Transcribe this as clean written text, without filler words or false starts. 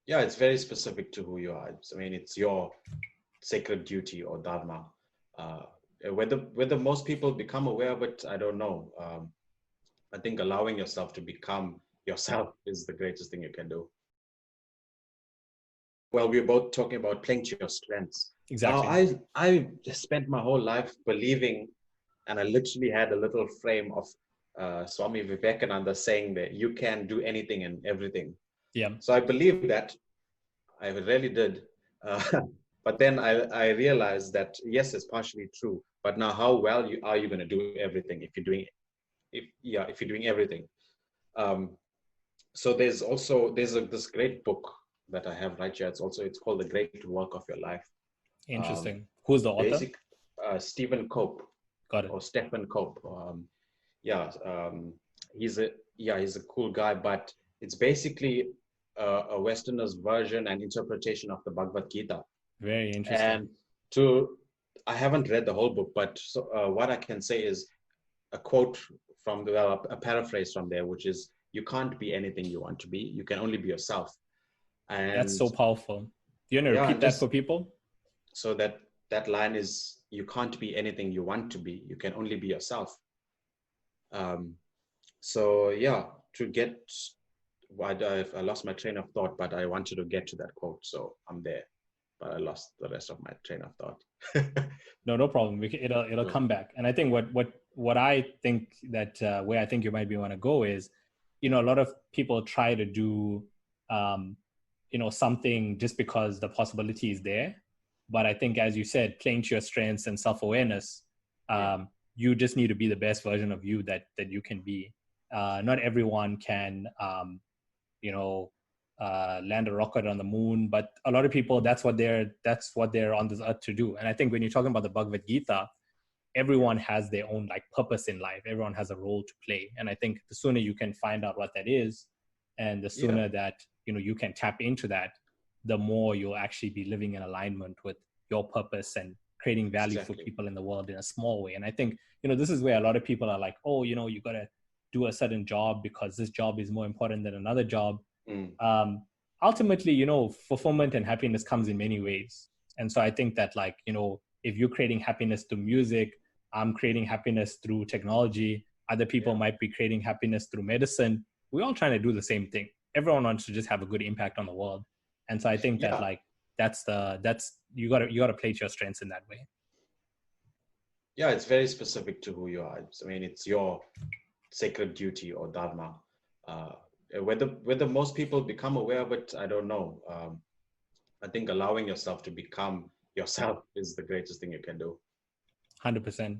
Yeah, it's very specific to who you are. I mean, it's your sacred duty or dharma. Uh, whether most people become aware of it, I don't know. I think allowing yourself to become yourself is the greatest thing you can do. Well, we're both talking about playing to your strengths. Now, Exactly. I spent my whole life believing, and I literally had a little frame of Swami Vivekananda saying that you can do anything and everything. Yeah. So I believed that. I really did. Uh, but then I realized that yes, it's partially true. But now, how well are you going to do everything if you're doing if you're doing everything? Um, so this great book that I have right here. It's called The Great Work of Your Life. Um, Interesting. Who's the author? basic Stephen Cope Got it. or Stephen Cope. Yeah, he's a cool guy, but it's basically a Westerner's version and interpretation of the Bhagavad Gita. Very interesting. And I haven't read the whole book, but what I can say is a quote from a paraphrase from there, which is, "You can't be anything you want to be. You can only be yourself." That's And so powerful. Do you want to yeah, repeat and that for just people? so that line is, "You can't be anything you want to be. You can only be yourself." Um, so yeah, to get, I lost my train of thought, but I wanted to get to that quote, so I'm there. But I lost the rest of my train of thought. No problem. It'll Cool. come back. And I think what I think that where I think you might be want to go is, a lot of people try to do, something just because the possibility is there. But I think, as you said, playing to your strengths and self-awareness, Yeah, you just need to be the best version of you that you can be. Not everyone can, you know, land a rocket on the moon, but a lot of people, that's what they're on this earth to do. And I think when you're talking about the Bhagavad Gita, yeah, everyone has their own like purpose in life. Everyone has a role to play. And I think the sooner you can find out what that is, and the yeah, sooner that, you can tap into that, the more you'll actually be living in alignment with your purpose and creating value for exactly. people in the world in a small way. And I think, this is where a lot of people are like, oh, you got to do a certain job because this job is more important than another job. Mm, um, Ultimately, fulfillment and happiness comes in many ways. And so I think that, like, if you're creating happiness through music, I'm creating happiness through technology, other people yeah, might be creating happiness through medicine. We're all trying to do the same thing. Everyone wants to just have a good impact on the world. And so I think that, yeah, like, that's you gotta play to your strengths in that way. yeah. It's very specific to who you are. I mean, it's your sacred duty or dharma. Uh, whether most people become aware of it, I don't know. I think allowing yourself to become yourself is the greatest thing you can do. 100%.